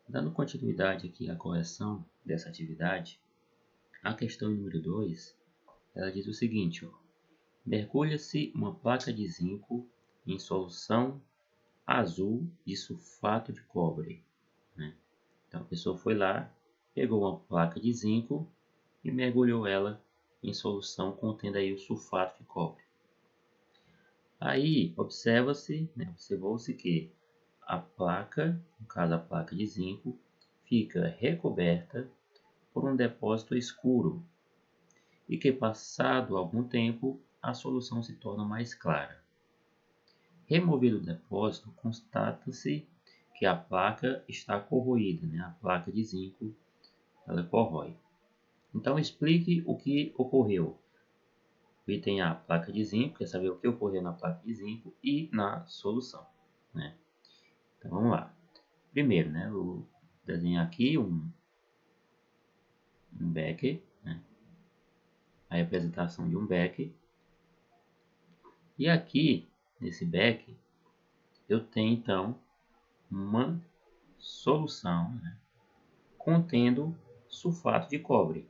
Dando continuidade aqui à correção dessa atividade, a questão número 2, ela diz o seguinte, ó, mergulha-se uma placa de zinco em solução azul de sulfato de cobre, né? Então a pessoa foi lá, pegou uma placa de zinco e mergulhou ela em solução contendo aí o sulfato de cobre. Aí observou-se que a placa, no caso a placa de zinco, fica recoberta por um depósito escuro e que, passado algum tempo, a solução se torna mais clara. Removido o depósito, constata-se que a placa está corroída, né? A placa de zinco ela corrói. Então explique o que ocorreu. O item A, placa de zinco, quer saber o que ocorreu na placa de zinco e na solução, né? Então vamos lá. Primeiro, né, eu vou desenhar aqui um becker, né? A representação de um becker. E aqui, nesse becker, eu tenho então uma solução, né, contendo sulfato de cobre.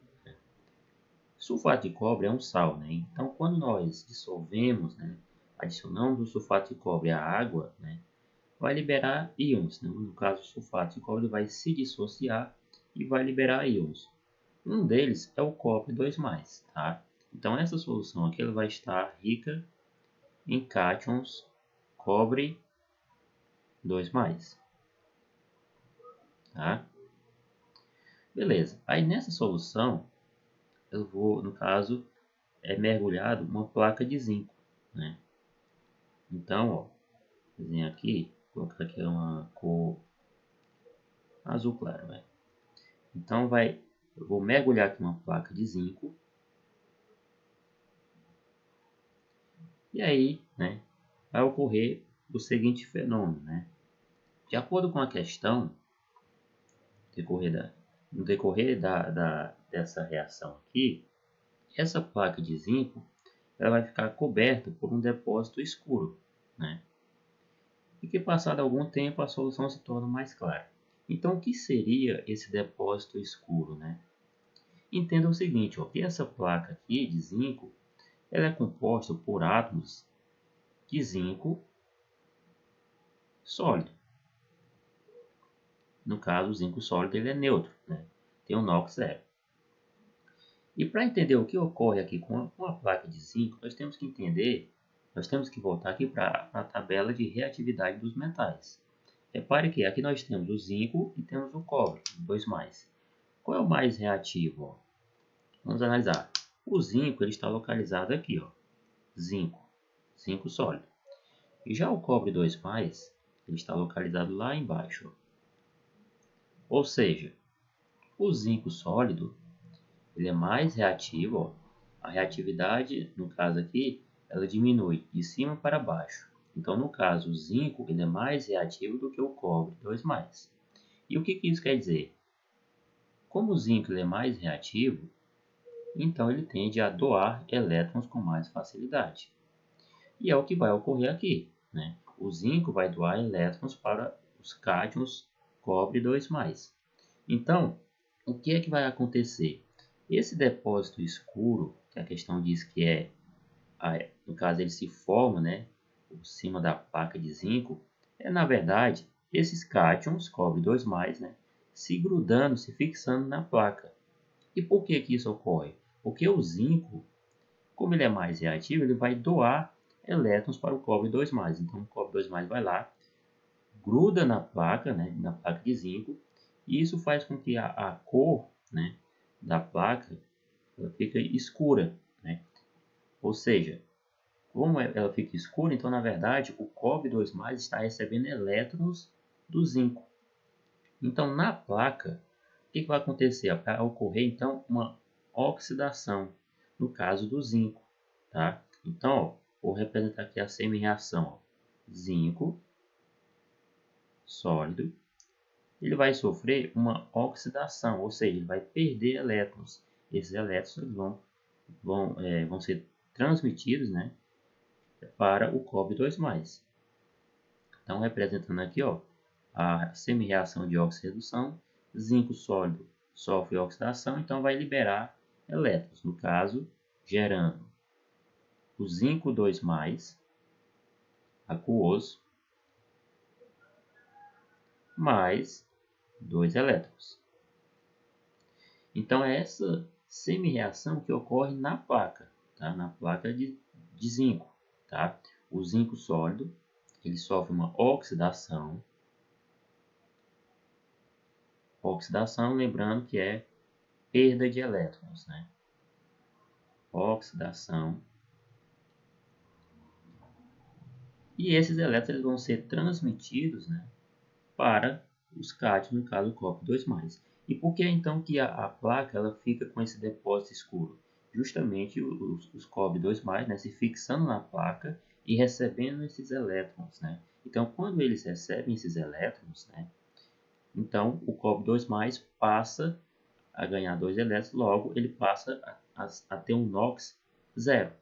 Sulfato de cobre é um sal, né? Então quando nós dissolvemos, né, adicionamos o sulfato de cobre à água, né, vai liberar íons, né? No caso o sulfato de cobre vai se dissociar e vai liberar íons. Um deles é o cobre 2+, tá? Então essa solução aqui ela vai estar rica em cátions cobre 2+, tá? Beleza. Aí nessa solução eu vou, no caso, mergulhado uma placa de zinco, né? Então, ó, desenhar aqui, vou colocar aqui uma cor azul claro, né? Então eu vou mergulhar aqui uma placa de zinco. E aí, né, vai ocorrer o seguinte fenômeno, né? De acordo com a questão, no decorrer dessa reação aqui, essa placa de zinco ela vai ficar coberta por um depósito escuro, né? E que passado algum tempo a solução se torna mais clara. Então, o que seria esse depósito escuro, né? Entenda o seguinte, ó, que essa placa aqui de zinco ela é composta por átomos de zinco sólido. No caso, o zinco sólido ele é neutro, né? Tem um NOx zero. E para entender o que ocorre aqui com a placa de zinco, nós temos que voltar aqui para a tabela de reatividade dos metais. Repare que aqui nós temos o zinco e temos o cobre, 2+. Qual é o mais reativo? Ó? Vamos analisar. O zinco ele está localizado aqui, ó, zinco sólido. E já o cobre 2+, ele está localizado lá embaixo. Ó. Ou seja, o zinco sólido ele é mais reativo, ó. A reatividade, no caso aqui, ela diminui de cima para baixo. Então, no caso, o zinco ele é mais reativo do que o cobre 2+. E o que isso quer dizer? Como o zinco ele é mais reativo, então ele tende a doar elétrons com mais facilidade. E é o que vai ocorrer aqui, né? O zinco vai doar elétrons para os cátions cobre 2+. Então, o que é que vai acontecer? Esse depósito escuro, que a questão diz que no caso ele se forma, né, por cima da placa de zinco, na verdade esses cátions, cobre 2+, né, se grudando, se fixando na placa. E por que isso ocorre? Porque o zinco, como ele é mais reativo, ele vai doar elétrons para o cobre 2+. Então o cobre 2+ vai lá, gruda na placa, né, na placa de zinco, e isso faz com que a cor, né, da placa ela fica escura, né? Ou seja, como ela fica escura, então na verdade o cobre 2+ está recebendo elétrons do zinco. Então na placa, o que vai acontecer? Vai ocorrer então uma oxidação, no caso do zinco, tá? Então, ó, vou representar aqui a semi-reação. Zinco sólido, ele vai sofrer uma oxidação, ou seja, ele vai perder elétrons. Esses elétrons vão ser transmitidos, né, para o cobre 2+. Então, representando aqui, ó, a semi-reação de óxido-redução, zinco sólido sofre oxidação, então vai liberar elétrons, no caso, gerando o zinco 2+, aquoso, mais 2 elétrons. Então, é essa semi-reação que ocorre na placa, tá? Na placa de zinco. Tá? O zinco sólido ele sofre uma oxidação. Oxidação, lembrando que é perda de elétrons. Né? Oxidação. E esses elétrons vão ser transmitidos, né, para os cátions, no caso o cobre 2+. E por que então que a placa ela fica com esse depósito escuro? Justamente os cobre 2+, né, se fixando na placa e recebendo esses elétrons. Né? Então, quando eles recebem esses elétrons, né, então o cobre 2+, passa a ganhar 2 elétrons, logo ele passa a ter um NOx zero,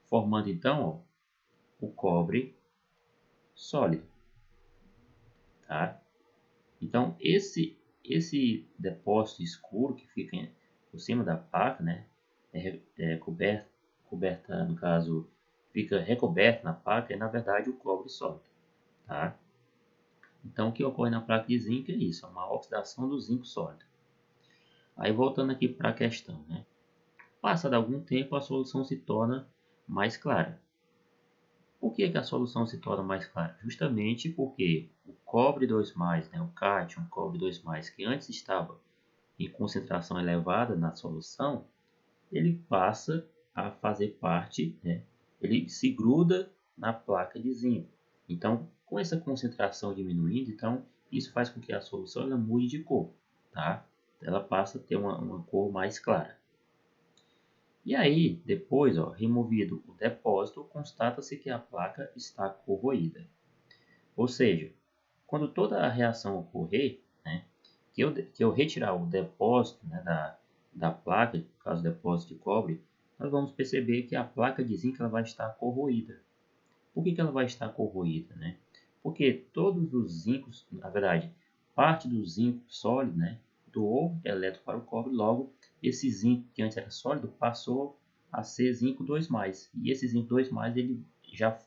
formando então ó, o cobre sólido. Tá? Então, esse depósito escuro que fica por cima da placa, né, coberta, no caso, fica recoberto na placa, é na verdade o cobre sólido. Tá? Então, o que ocorre na placa de zinco é isso, é uma oxidação do zinco sólido. Aí, voltando aqui para a questão, né? Passado algum tempo, a solução se torna mais clara. Por que a solução se torna mais clara? Justamente porque o cobre 2+, né, o cátion cobre 2+, que antes estava em concentração elevada na solução, ele passa a fazer parte, né, ele se gruda na placa de zinco. Então, com essa concentração diminuindo, então, isso faz com que a solução ela mude de cor. Tá? Ela passa a ter uma cor mais clara. E aí, depois, ó, removido o depósito, constata-se que a placa está corroída. Ou seja, quando toda a reação ocorrer, né, que eu retirar o depósito, né, da placa, no caso depósito de cobre, nós vamos perceber que a placa de zinco ela vai estar corroída. Por que ela vai estar corroída? Né? Porque todos os zincos, na verdade, parte do zinco sólido, né, doou elétron para o cobre, logo esse zinco que antes era sólido passou a ser zinco 2+. E esse zinco 2+, ele já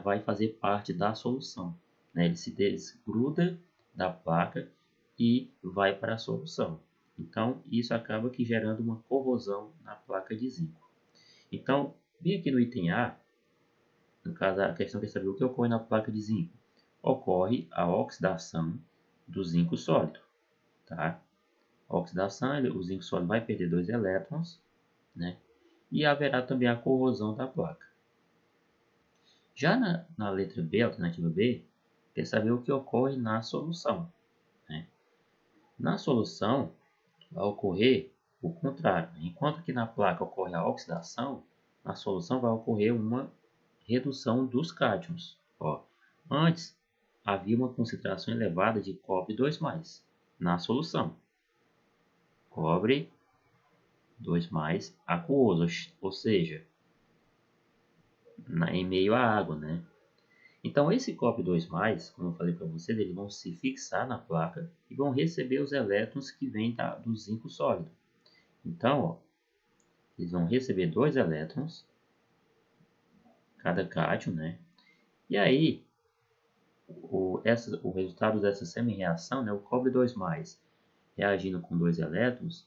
vai fazer parte da solução. Né? Ele se desgruda da placa e vai para a solução. Então, isso acaba que gerando uma corrosão na placa de zinco. Então, bem aqui no item A, no caso, a questão é saber o que ocorre na placa de zinco. Ocorre a oxidação do zinco sólido. Tá? A oxidação, o zinco sólido vai perder 2 elétrons, né? E haverá também a corrosão da placa. Já na letra B, alternativa B, quer saber o que ocorre na solução. Né? Na solução, vai ocorrer o contrário. Enquanto que na placa ocorre a oxidação, na solução vai ocorrer uma redução dos cátions. Ó, antes, havia uma concentração elevada de cobre 2+, na solução. Cobre 2+ aquoso, ou seja, em meio à água, né? Então, esse cobre 2+, como eu falei para vocês, eles vão se fixar na placa e vão receber os elétrons que vêm do zinco sólido. Então, ó, eles vão receber 2 elétrons, cada cátion, né? E aí, o resultado dessa semi-reação, né, o cobre 2+, reagindo com 2 elétrons,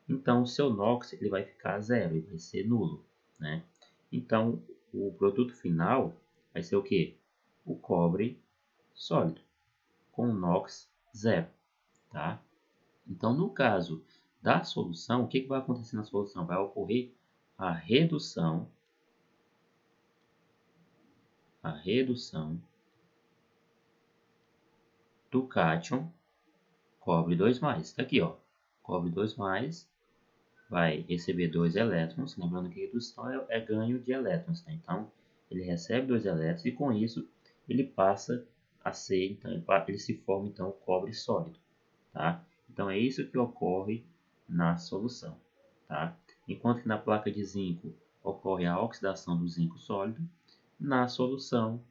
então o seu NOx ele vai ficar zero, ele vai ser nulo. Né? Então, o produto final vai ser o quê? O cobre sólido, com NOx zero. Tá? Então, no caso da solução, o que vai acontecer na solução? Vai ocorrer a redução do cátion cobre 2+. Tá aqui, ó, cobre 2+, vai receber 2 elétrons, lembrando que redução é ganho de elétrons, né? Então, ele recebe 2 elétrons e com isso ele passa a ser, então, ele se forma então o cobre sólido. Tá? Então, é isso que ocorre na solução. Tá? Enquanto que na placa de zinco ocorre a oxidação do zinco sólido, na solução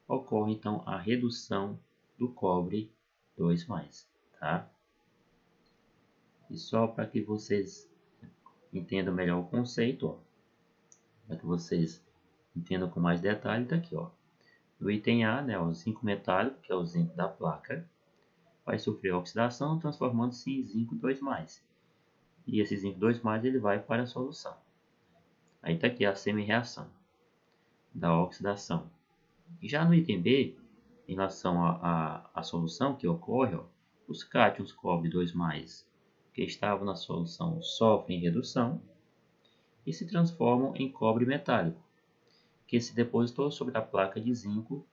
ocorre então a redução do cobre 2+, tá? E só para que vocês entendam melhor o conceito, ó, para que vocês entendam com mais detalhe, tá aqui, ó. No item A, né, o zinco metálico, que é o zinco da placa, vai sofrer oxidação, transformando-se em zinco 2+. E esse zinco 2+, ele vai para a solução. Aí está aqui a semi-reação da oxidação. E já no item B, em relação à solução que ocorre, ó, os cátions cobre 2+, que estavam na solução, sofrem redução e se transformam em cobre metálico, que se depositou sobre a placa de zinco.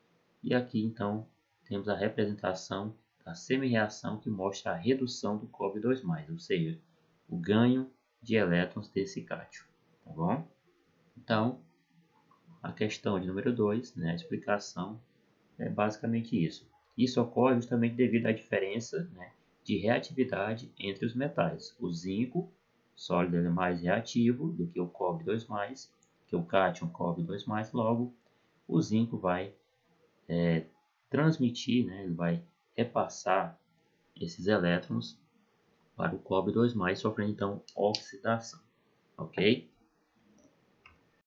E aqui então temos a representação da semi-reação que mostra a redução do cobre 2+, ou seja, o ganho de elétrons desse cátion, tá bom? Então, a questão de número 2, né, a explicação é basicamente isso. Isso ocorre justamente devido à diferença, né, de reatividade entre os metais. O zinco sólido é mais reativo do que o cobre 2+, que o cátion cobre 2+, logo o zinco vai transmitir, né, ele vai repassar esses elétrons para o cobre 2+, sofrendo então oxidação, ok?